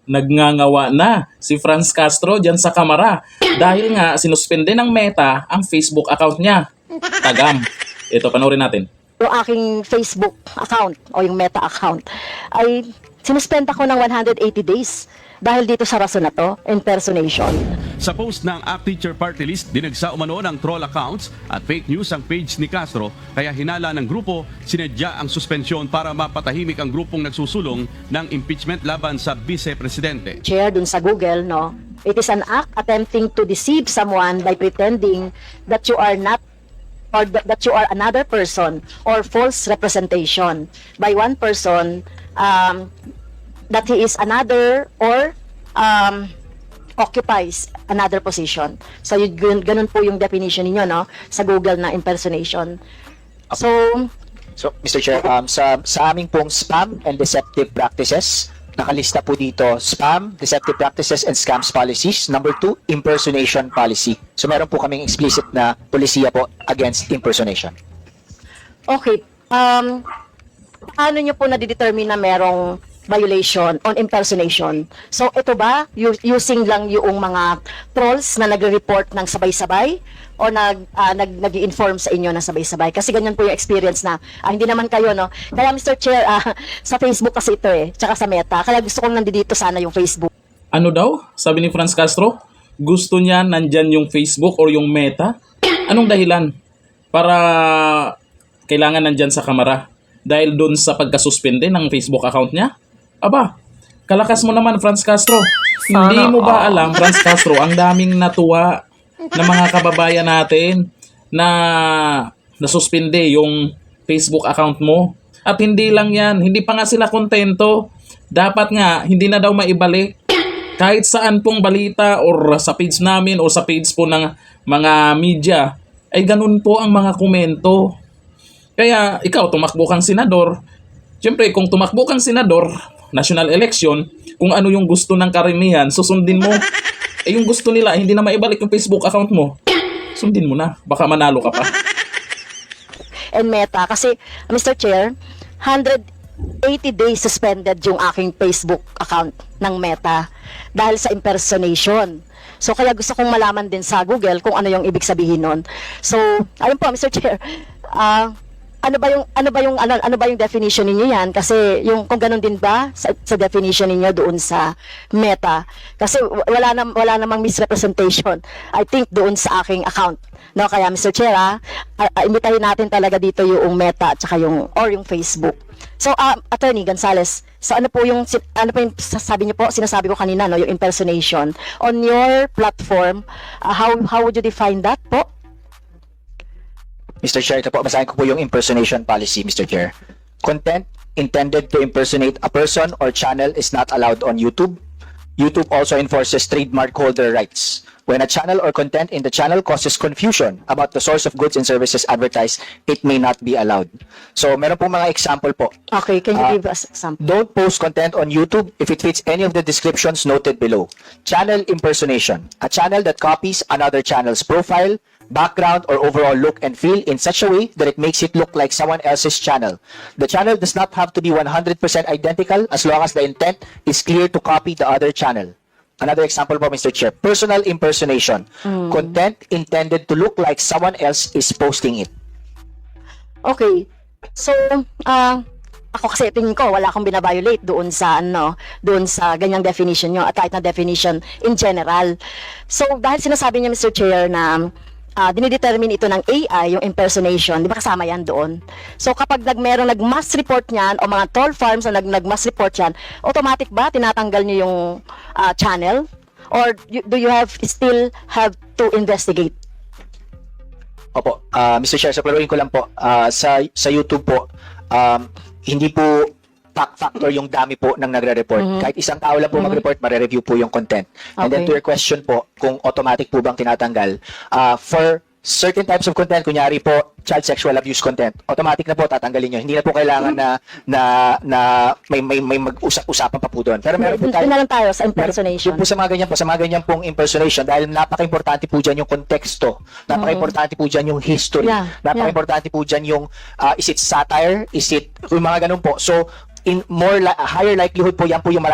nagngangawa na si Franz Castro dyan sa kamera dahil nga sinuspende ng Meta ang Facebook account niya. Tagam. Ito, panoorin natin. Yung aking Facebook account o yung Meta account ay sinuspend ako ng 180 days dahil dito sa rason na to, impersonation. Sa post ng ACT Teacher Party List, dinagsa umano ng troll accounts at fake news ang page ni Castro, kaya hinala ng grupo, sinadya ang suspensyon para mapatahimik ang grupong nagsusulong ng impeachment laban sa vice-presidente. Share dun sa Google, no? It is an act attempting to deceive someone by pretending that you are not or that you are another person or false representation by one person that he is another or occupies another position. So ganun po yung definition niyo, no, sa Google na impersonation. So Mr. Chair, sa aming pong spam and deceptive practices, nakalista po dito spam, deceptive practices, and scams policies. Number 2, impersonation policy. So meron po kaming explicit na polisiya po against impersonation. okay, paano niyo po nadidetermine na merong violation on impersonation? So ito ba using lang yung mga trolls na nagre-report ng sabay-sabay o nag-i-inform sa inyo ng sabay-sabay? Kasi ganyan po yung experience na hindi naman kayo, no? Kaya Mr. Chair, sa Facebook kasi ito tsaka sa Meta. Kaya gusto kong nandito sana yung Facebook. Ano daw? Sabi ni Franz Castro, gusto niya nandyan yung Facebook or yung Meta? Anong dahilan? Para kailangan nandyan sa kamera? Dahil doon sa pagkasuspende ng Facebook account niya? Aba, kalakas mo naman, Franz Castro. Hindi mo ba alam, Franz Castro, ang daming natuwa na mga kababayan natin na nasuspende yung Facebook account mo? At hindi lang yan, hindi pa nga sila kontento. Dapat nga, hindi na daw maibalik. Kahit saan pong balita or sa page namin o sa page po ng mga media, ay ganun po ang mga komento. Kaya ikaw, tumakbo kang senador. Siyempre, kung tumakbo kang senador, national election, kung ano yung gusto ng karamihan, susundin mo. Yung gusto nila, hindi na maibalik yung Facebook account mo. Sundin mo na. Baka manalo ka pa. And Meta, kasi Mr. Chair, 180 days suspended yung aking Facebook account ng Meta dahil sa impersonation. So kaya gusto kong malaman din sa Google kung ano yung ibig sabihin nun. So, ayun po, Mr. Chair, ano ba yung definition ninyo yan? Kasi yung kung ganun din ba sa definition ninyo doon sa Meta? Kasi wala namang misrepresentation, I think, doon sa aking account. No, kaya Mr. Chair, imbitahin natin talaga dito yung Meta at saka yung Facebook. So, Attorney Gonzales, so ano po yung sabi niyo po, sinasabi ko kanina, no, yung impersonation on your platform, how would you define that po? Mr. Chair, ito po, basahin ko po yung impersonation policy, Mr. Chair. Content intended to impersonate a person or channel is not allowed on YouTube. YouTube also enforces trademark holder rights. When a channel or content in the channel causes confusion about the source of goods and services advertised, it may not be allowed. So, meron pong mga example po. Okay, can you give us example? Don't post content on YouTube if it fits any of the descriptions noted below. Channel impersonation. A channel that copies another channel's profile, background, or overall look and feel in such a way that it makes it look like someone else's channel. The channel does not have to be 100% identical as long as the intent is clear to copy the other channel. Another example po, Mr. Chair. Personal impersonation. Content intended to look like someone else is posting it. Okay. So, ako kasi tingin ko wala akong binabiolate doon sa ganyang definition nyo at kahit na definition in general. So, dahil sinasabi niya, Mr. Chair, na dinidetermine ito ng AI, yung impersonation, di ba kasama yan doon? So kapag merong nag-mass report niyan o mga troll farms na nag-mass report yan, automatic ba tinatanggal niyo yung channel? Or do you still have to investigate? Opo, Mr. Chair, sa klaruhin ko lang po, sa YouTube po, hindi po factor yung dami po ng nagre-report. Kahit isang tao lang po mag-report, mare-review po yung content. And then to your question po, kung automatic po bang tinatanggal, for certain types of content, kunyari po, child sexual abuse content, automatic na po tatanggalin nyo. Hindi na po kailangan na may mag-usap-usapan pa po doon. Pero meron po tayo, na lang tayo sa impersonation. yung po sa mga ganyan pong impersonation, dahil napaka-importante po dyan yung konteksto, napaka-importante po dyan yung history, napaka-importante po dyan yung is it satire, is it, yung mga ganun po. So, higher likelihood po yan po yung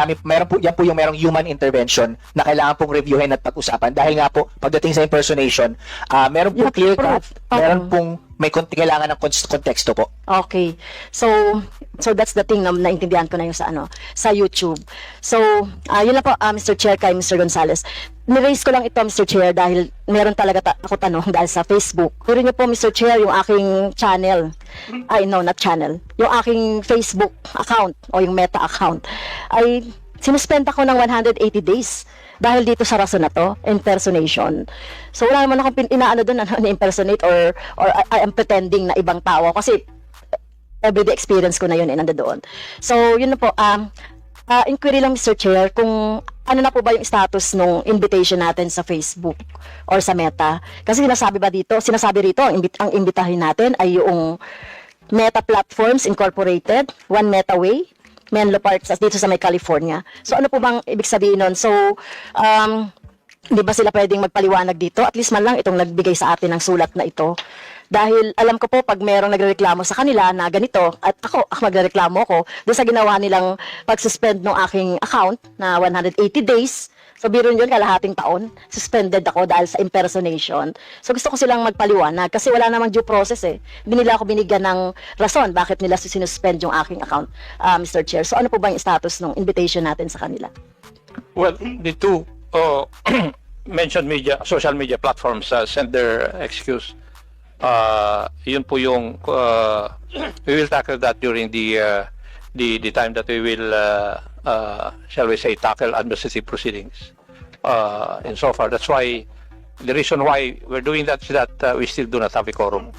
merong human intervention na kailangan pong reviewin at pag-usapan dahil nga po pagdating sa impersonation, meron po Yung clear proof. cut, meron pong may kailangan ng konteksto po. Okay. So that's the thing na naintindihan ko na yung sa YouTube. So, yun lang po, Mr. Chair, kay Mr. Gonzales. Niraise ko lang ito, Mr. Chair, dahil meron talaga ako tanong dahil sa Facebook. Pero niyo po, Mr. Chair, yung aking channel, not channel, yung aking Facebook account o yung Meta account, ay sinuspend ako ng 180 days dahil dito sa rason na to, impersonation. So wala naman akong inaano doon na impersonate or I am pretending na ibang tao kasi everyday experience ko na yun nandoon. So yun na po, inquiry lang Mr. Chair kung ano na po ba yung status nung invitation natin sa Facebook or sa Meta. Kasi sinasabi rito, ang imbitahin natin ay yung Meta Platforms Incorporated, One Meta Way, Menlo Park, dito sa may California. So ano po bang ibig sabihin nun? So, di ba sila pwedeng magpaliwanag dito? At least man lang itong nagbigay sa atin ng sulat na ito. Dahil alam ko po pag merong nagrereklamo sa kanila na ganito, at ako magrereklamo ko, doon sa ginawa nilang pag-suspend ng aking account na 180 days, so biro yun, kalahating taon, suspended ako dahil sa impersonation. So gusto ko silang magpaliwanag kasi wala namang due process eh. Hindi nila ako binigyan ng rason bakit nila sinuspend yung aking account, Mr. Chair. So ano po ba yung status ng invitation natin sa kanila? Well, the two mentioned social media platforms sent their excuse. Yun po yung we will tackle that during the time that we will shall we say tackle administrative proceedings in so far. That's why the reason why we're doing that is that we still do not have a quorum,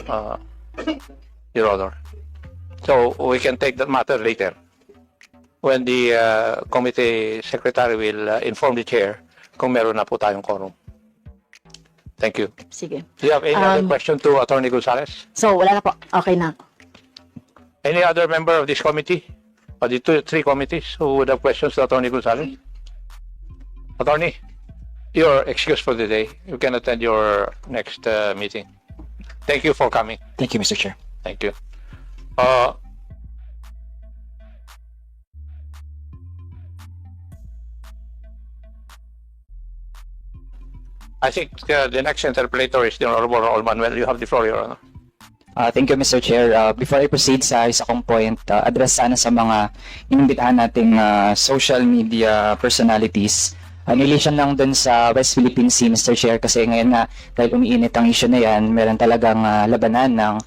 Your Honor. So we can take that matter later when the committee secretary will inform the chair kung meron na po tayong quorum. Thank you. Sige. Do you have any other question to Attorney Gonzales? So wala na po. Okay na. Any other member of this committee? Or the three committees who would have questions to Attorney Gonzales? Attorney, you're excused for the day. You can attend your next meeting. Thank you for coming. Thank you, Mr. Chair. Thank you. I think the next interpolator is the Honorable Raul Manuel. You have the floor, Your Honor. Thank you, Mr. Chair. Before I proceed sa isa kong point, address sana sa mga inimbitahan nating social media personalities. Nilation lang dun sa West Philippine Sea, Mr. Chair, kasi ngayon nga, dahil umiinit ang issue na yan, meron talagang labanan ng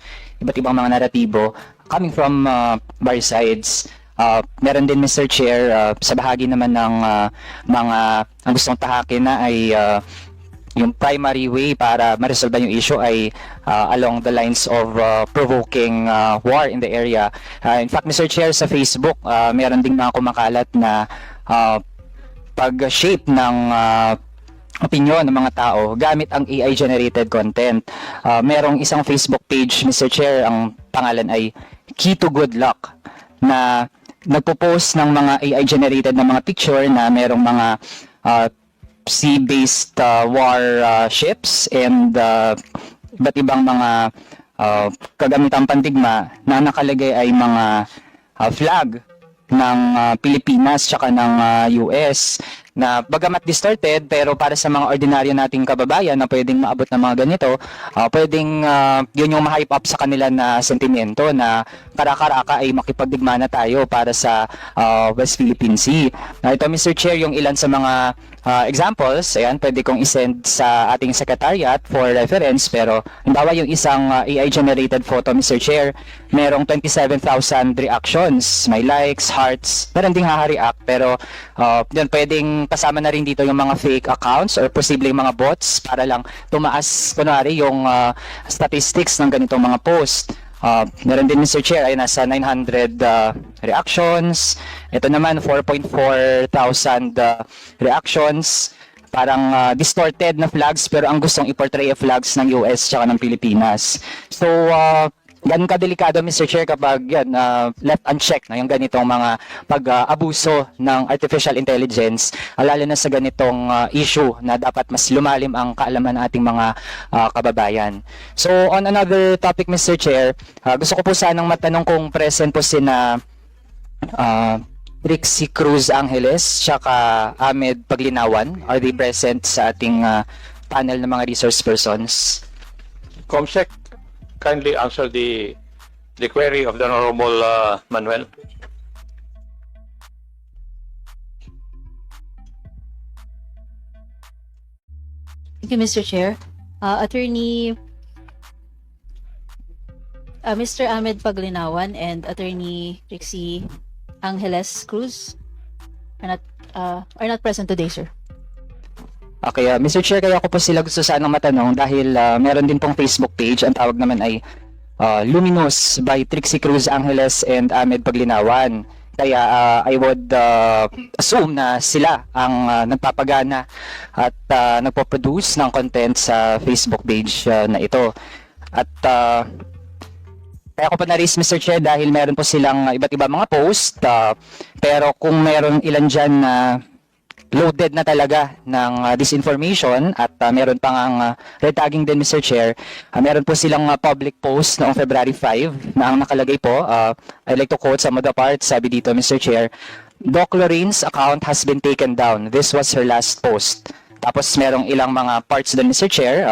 iba't ibang mga naratibo coming from both sides. Meron din, Mr. Chair, sa bahagi naman ng mga ang gustong tahakin na ay yung primary way para ma-resolve yung issue ay along the lines of provoking war in the area. In fact, Mr. Chair, sa Facebook, meron ding mga kumakalat na pag-shape ng opinion ng mga tao gamit ang AI-generated content. Merong isang Facebook page, Mr. Chair, ang pangalan ay Key to Good Luck, na nagpo-post ng mga AI-generated na mga picture na merong mga sea-based war ships and iba't ibang mga kagamitang pandigma na nakalagay ay mga flag ng Pilipinas tsaka ng US na bagamat distorted pero para sa mga ordinaryo nating kababayan na pwedeng maabot ng mga ganito, pwedeng yun yung ma-hype up sa kanila na sentimento na kara-karaka ay makipagdigma na tayo para sa West Philippine Sea. Ito, Mr. Chair, yung ilan sa mga examples, ayan, pwede kong isend sa ating secretariat for reference, pero halimbawa yung isang AI-generated photo, Mr. Chair, merong 27,000 reactions, may likes, hearts, meron ding haha-react, pero yun, pwedeng kasama na rin dito yung mga fake accounts or posibleng mga bots para lang tumaas, kunwari, yung statistics ng ganitong mga post. Meron din, Mr. Chair, ay nasa 900 reactions. Ito naman, 4.4 thousand reactions. Parang distorted na flags pero ang gustong i-portray flags ng US tsaka ng Pilipinas. So, ganun kadelikado, Mr. Chair, kapag yan, left unchecked na yung ganitong mga pag-abuso ng artificial intelligence, lalo na sa ganitong issue na dapat mas lumalim ang kaalaman ng ating mga kababayan. So, on another topic, Mr. Chair, gusto ko po sanang matanong kung present po sina Trixie Cruz Angeles, tsaka Ahmed Paglinawan. Are they present sa ating panel ng mga resource persons? Comsec, kindly answer the query of the Honorable Manuel. Thank you, Mr. Chair. Attorney Mr. Ahmed Paglinawan and Attorney Trixie Angeles Cruz are not present today, sir. Okay, Mr. Chair, kaya ko po sila gusto sanang matanong dahil meron din pong Facebook page. Ang tawag naman ay Luminous by Trixie Cruz Angeles and Ahmed Paglinawan. Kaya I would assume na sila ang nagpapagana at nagpo-produce ng content sa Facebook page na ito. At kaya ko pa na-raise, Mr. Chair, dahil meron po silang iba't iba mga post, pero kung meron ilan dyan na loaded na talaga ng disinformation at meron pang ang red tagging din, Mr. Chair. Meron po silang public post noong February 5 na ang nakalagay po, I'd like to quote some of the parts, sabi dito, Mr. Chair, Doc Lorene's account has been taken down. This was her last post. Tapos merong ilang mga parts doon, Mr. Chair,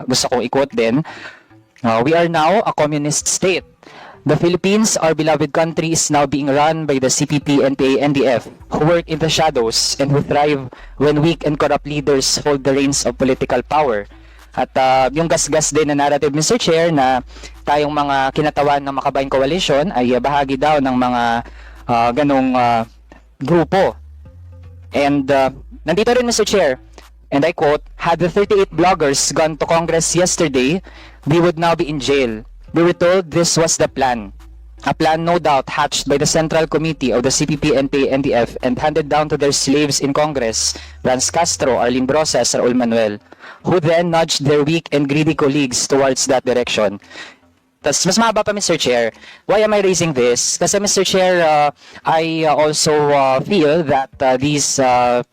gusto kong i-quote din. We are now a communist state. The Philippines, our beloved country, is now being run by the CPP, NPA, NDF, who work in the shadows and who thrive when weak and corrupt leaders hold the reins of political power. At yung gasgas din na narrative, Mr. Chair, na tayong mga kinatawan ng Makabayang Coalition ay bahagi daw ng mga ganong grupo. And nandito rin, Mr. Chair, and I quote, had the 38 bloggers gone to Congress yesterday, they would now be in jail. We were told this was the plan. A plan no doubt hatched by the Central Committee of the CPP, NPA, NDF and handed down to their slaves in Congress, Franz Castro, Arlene Brosas, Raul Manuel, who then nudged their weak and greedy colleagues towards that direction. Tas mas mahaba pa, Mr. Chair. Why am I raising this? Kasi, Mr. Chair, I also feel that these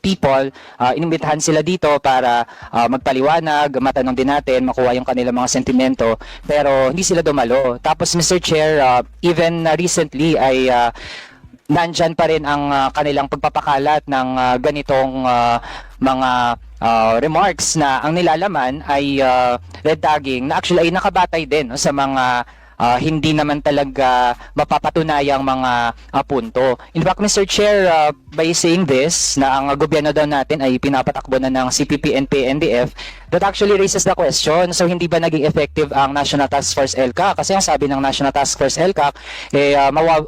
people, inimbitahan sila dito para magpaliwanag, matanong din natin, makuha yung kanilang mga sentimento, pero hindi sila dumalo. Tapos, Mr. Chair, even recently ay nandyan pa rin ang kanilang pagpapakalat ng ganitong mga remarks na ang nilalaman ay red tagging na actually ay nakabatay din no, sa mga hindi naman talaga mapapatunayang mga punto. In fact, Mr. Chair, by saying this, na ang gobyerno daw natin ay pinapatakbo na ng CPP, NPA, NDF, that actually raises the question, so hindi ba naging effective ang National Task Force LCAC? Kasi ang sabi ng National Task Force LCAC,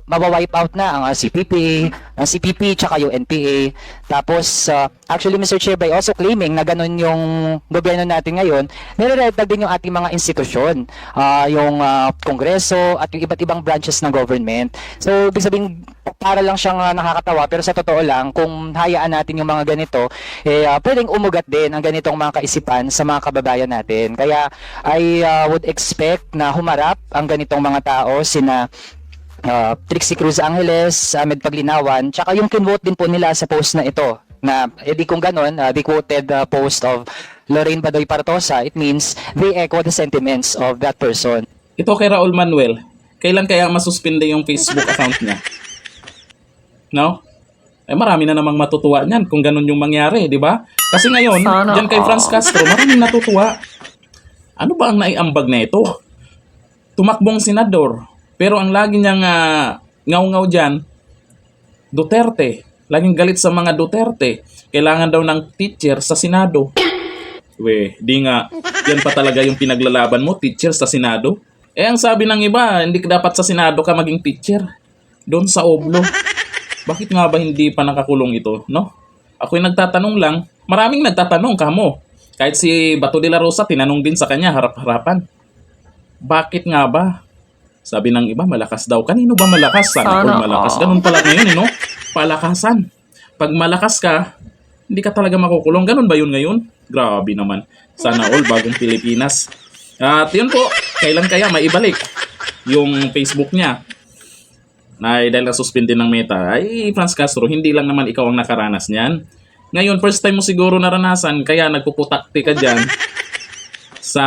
mawawipe out na ang CPP, tsaka yung NPA. Tapos, actually, Mr. Chair, by also claiming na ganun yung gobyerno natin ngayon, nire-retag din yung ating mga institusyon, yung Kongreso at yung iba't ibang branches ng government. So, ibig sabihin, para lang siyang nakakatawa, pero sa totoo lang, kung hayaan natin yung mga ganito, pwedeng umugat din ang ganitong mga kaisipan sa mga kababayan natin. Kaya, I would expect na humarap ang ganitong mga tao, sina Trixie Cruz Angeles, Ahmed Paglinawan, tsaka yung kinvote din po nila sa post na ito, na edi kung ganon, the quoted post of Lorraine Badoy Partosa, it means they echo the sentiments of that person. Ito kay Raul Manuel, kailan kaya masuspinde yung Facebook account niya? No? Marami na namang matutuwa niyan kung ganun yung mangyari, di ba? Kasi ngayon, dyan kay Franz Castro, maraming natutuwa. Ano ba ang naiambag na ito? Tumakbong senador, pero ang lagi niyang ngaw-ngaw dyan, Duterte. Laging galit sa mga Duterte. Kailangan daw ng teacher sa Senado. Di nga. Yan pa talaga yung pinaglalaban mo, teacher sa Senado. Ang sabi ng iba, hindi dapat sa Senado ka maging teacher. Doon sa Oblo. Bakit nga ba hindi pa nakakulong ito, no? Ako'y nagtatanong lang. Maraming nagtatanong, kamo. Kahit si Bato de la Rosa, tinanong din sa kanya, harap-harapan. Bakit nga ba? Sabi ng iba, malakas daw. Kanino ba malakas? Sana all malakas. Ganun pala ngayon, no? Palakasan. Pag malakas ka, hindi ka talaga makukulong. Ganun ba yun ngayon? Grabe naman. Sana all bagong Pilipinas. At yun po, kailan kaya maibalik yung Facebook niya? Dahil nasuspindi ng Meta. Ay, Franz Castro, hindi lang naman ikaw ang nakaranas niyan. Ngayon, first time mo siguro naranasan, kaya nagpuputakti ka dyan sa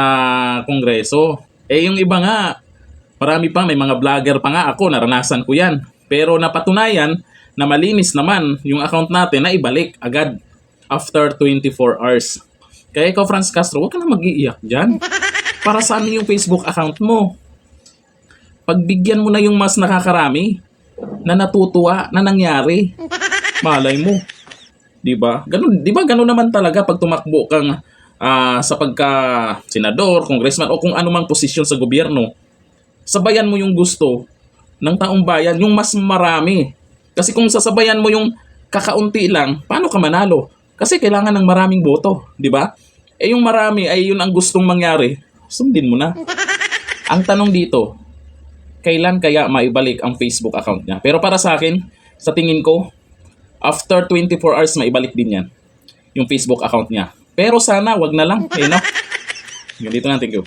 Kongreso. Yung iba nga, marami pa, may mga vlogger pa nga ako, naranasan ko yan. Pero napatunayan na malinis naman yung account natin na ibalik agad after 24 hours. Kaya ikaw, Franz Castro, huwag ka na mag-iiyak dyan. Para sa amin yung Facebook account mo. Pagbigyan mo na yung mas nakakarami na natutuwa na nangyari. Malay mo. 'Di ba? Ganun, 'di ba? Ganun naman talaga pag tumakbo kang sa pagka senador, congressman o kung anumang posisyon sa gobyerno. Sabayan mo yung gusto ng taong bayan, yung mas marami. Kasi kung sasabayan mo yung kakaunti lang, paano ka manalo? Kasi kailangan ng maraming boto, 'di ba? Eh yung marami ay yun ang gustong mangyari, sundin mo na. Ang tanong dito, kailan kaya maibalik ang Facebook account niya? Pero para sa akin, sa tingin ko, after 24 hours maibalik din yan, yung Facebook account niya. Pero sana wag na lang, no? Ganito na, thank you.